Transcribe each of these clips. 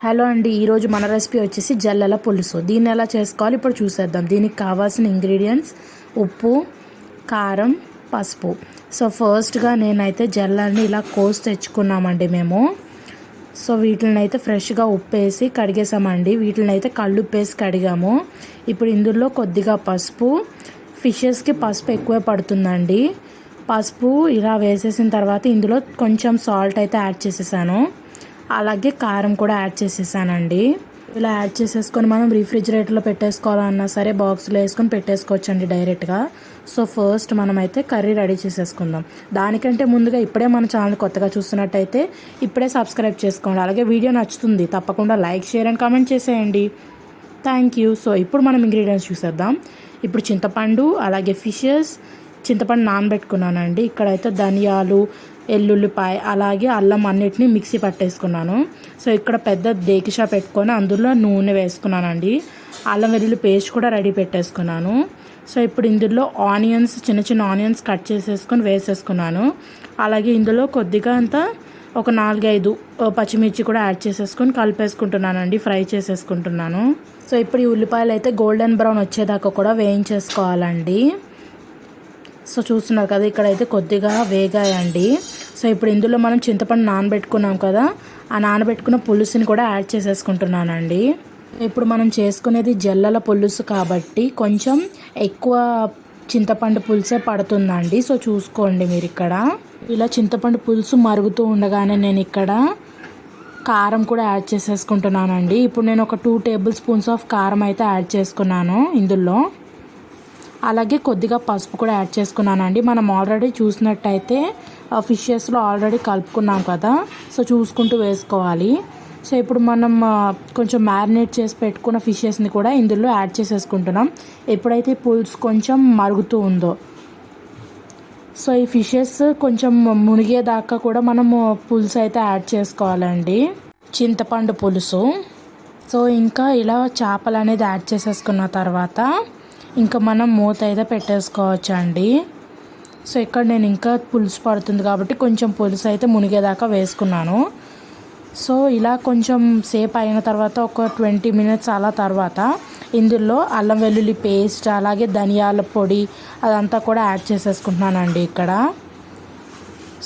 Hello అండి, ఈరోజు మన రెసిపీ వచ్చేసి జల్లెల పులుసు. దీన్ని ఎలా చేసుకోవాలి ఇప్పుడు చూసేద్దాం. దీనికి కావాల్సిన ఇంగ్రీడియంట్స్ ఉప్పు, కారం, పసుపు. సో ఫస్ట్గా నేనైతే జల్లెల్ని ఇలా కోసి తెచ్చుకున్నామండి మేము. సో వీటిని అయితే ఫ్రెష్గా ఉప్పేసి కడిగేసామండి. వీటిని అయితే కళ్ళు ఉప్పేసి కడిగాము. ఇప్పుడు ఇందులో కొద్దిగా పసుపు, ఫిషెస్కి పసుపు ఎక్కువే పడుతుందండి. పసుపు ఇలా వేసేసిన తర్వాత ఇందులో కొంచెం సాల్ట్ అయితే యాడ్ చేసేసాను. అలాగే కారం కూడా యాడ్ చేసేసానండి. ఇలా యాడ్ చేసేసుకొని మనం రిఫ్రిజిరేటర్లో పెట్టేసుకోవాలన్నా సరే బాక్స్లో వేసుకొని పెట్టేసుకోవచ్చండి డైరెక్ట్గా. సో ఫస్ట్ మనమైతే కర్రీ రెడీ చేసేసుకుందాం. దానికంటే ముందుగా ఇప్పుడే మన ఛానల్ కొత్తగా చూస్తున్నట్టయితే ఇప్పుడే సబ్స్క్రైబ్ చేసుకోండి. అలాగే వీడియో నచ్చుతుంది తప్పకుండా లైక్, షేర్ అండ్ కామెంట్ చేసేయండి. Thank you. సో ఇప్పుడు మనం ఇంగ్రీడియంట్స్ చూసేద్దాం. ఇప్పుడు చింతపండు, అలాగే ఫిషెస్, చింతపండు నానబెట్టుకున్నానండి. ఇక్కడైతే ధనియాలు, ఎల్లుల్లిపాయ, అలాగే అల్లం అన్నిటినీ మిక్సీ పట్టేసుకున్నాను. సో ఇక్కడ పెద్ద దేకిషా పెట్టుకొని అందులో నూనె వేసుకున్నానండి. అల్లం వెల్లుల్లి పేస్ట్ కూడా రెడీ పెట్టేసుకున్నాను. సో ఇప్పుడు ఇందులో ఆనియన్స్, చిన్న చిన్న ఆనియన్స్ కట్ చేసేసుకొని వేసేసుకున్నాను. అలాగే ఇందులో కొద్దిగా అంతా ఒక 4-5 పచ్చిమిర్చి కూడా యాడ్ చేసేసుకొని కలిపేసుకుంటున్నానండి, ఫ్రై చేసేసుకుంటున్నాను. సో ఇప్పుడు ఈ ఉల్లిపాయలు అయితే గోల్డెన్ బ్రౌన్ వచ్చేదాకా కూడా వేయించేసుకోవాలండి. సో చూస్తున్నారు కదా, ఇక్కడైతే కొద్దిగా వేగాయండి. సో ఇప్పుడు ఇందులో మనం చింతపండు నానబెట్టుకున్నాం కదా, ఆ నానబెట్టుకున్న పులుసుని కూడా యాడ్ చేసేసుకుంటున్నానండి. ఇప్పుడు మనం చేసుకునేది జల్లెల పులుసు కాబట్టి కొంచెం ఎక్కువ చింతపండు పులుసే పడుతుందండి. సో చూసుకోండి మీరు. ఇక్కడ ఇలా చింతపండు పులుసు మరుగుతూ ఉండగానే నేను ఇక్కడ కారం కూడా యాడ్ చేసేసుకుంటున్నానండి. ఇప్పుడు నేను ఒక 2 టేబుల్ స్పూన్స్ ఆఫ్ కారం అయితే యాడ్ చేసుకున్నాను ఇందులో. అలాగే కొద్దిగా పసుపు కూడా యాడ్ చేసుకున్నానండి. మనం ఆల్రెడీ చూసినట్టయితే ఫిషెస్లో ఆల్రెడీ కలుపుకున్నాం కదా, సో చూసుకుంటూ వేసుకోవాలి. సో ఇప్పుడు మనం కొంచెం మ్యారినేట్ చేసి పెట్టుకున్న ఫిషెస్ని కూడా ఇందులో యాడ్ చేసేసుకుంటున్నాం. ఎప్పుడైతే పులుసు కొంచెం మరుగుతూ ఉందో, సో ఈ ఫిషెస్ కొంచెం మునిగేదాకా కూడా మనము పులుసు అయితే యాడ్ చేసుకోవాలండి, చింతపండు పులుసు. సో ఇంకా ఇలా చేపలు అనేది యాడ్ చేసేసుకున్న తర్వాత ఇంకా మనం మూత అయితే పెట్టేసుకోవచ్చు అండి. సో ఇక్కడ నేను ఇంకా పులుసు పడుతుంది కాబట్టి కొంచెం పులుసు అయితే మునిగేదాకా వేసుకున్నాను. సో ఇలా కొంచెం సేపు అయిన తర్వాత ఒక 20 మినిట్స్ అలా తర్వాత ఇందులో అల్లం వెల్లుల్లి పేస్ట్, అలాగే ధనియాల పొడి అదంతా కూడా యాడ్ చేసేసుకుంటున్నానండి ఇక్కడ.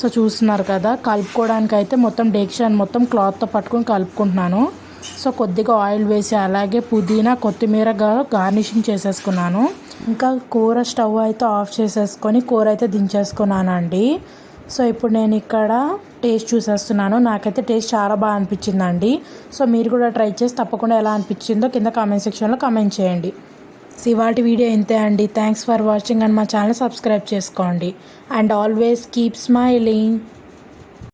సో చూస్తున్నారు కదా, కలుపుకోవడానికి అయితే మొత్తం డేక్షాన్ని మొత్తం క్లాత్తో పట్టుకొని కలుపుకుంటున్నాను. సో కొద్దిగా ఆయిల్ వేసి అలాగే పుదీనా, కొత్తిమీర గార్నిషింగ్ చేసేసుకున్నాను. ఇంకా కూర స్టవ్ అయితే ఆఫ్ చేసేసుకొని కూర అయితే దించేసుకున్నానండి. సో ఇప్పుడు నేను ఇక్కడ టేస్ట్ చూసేస్తున్నాను. నాకైతే టేస్ట్ చాలా బాగా అనిపించిందండి. సో మీరు కూడా ట్రై చేసి తప్పకుండా ఎలా అనిపించిందో కింద కామెంట్ సెక్షన్లో కామెంట్ చేయండి. సో ఇవాళ వీడియో ఇంతే అండి. థ్యాంక్స్ ఫర్ వాచింగ్ అండ్ మా ఛానల్ సబ్స్క్రైబ్ చేసుకోండి. And always keep smiling.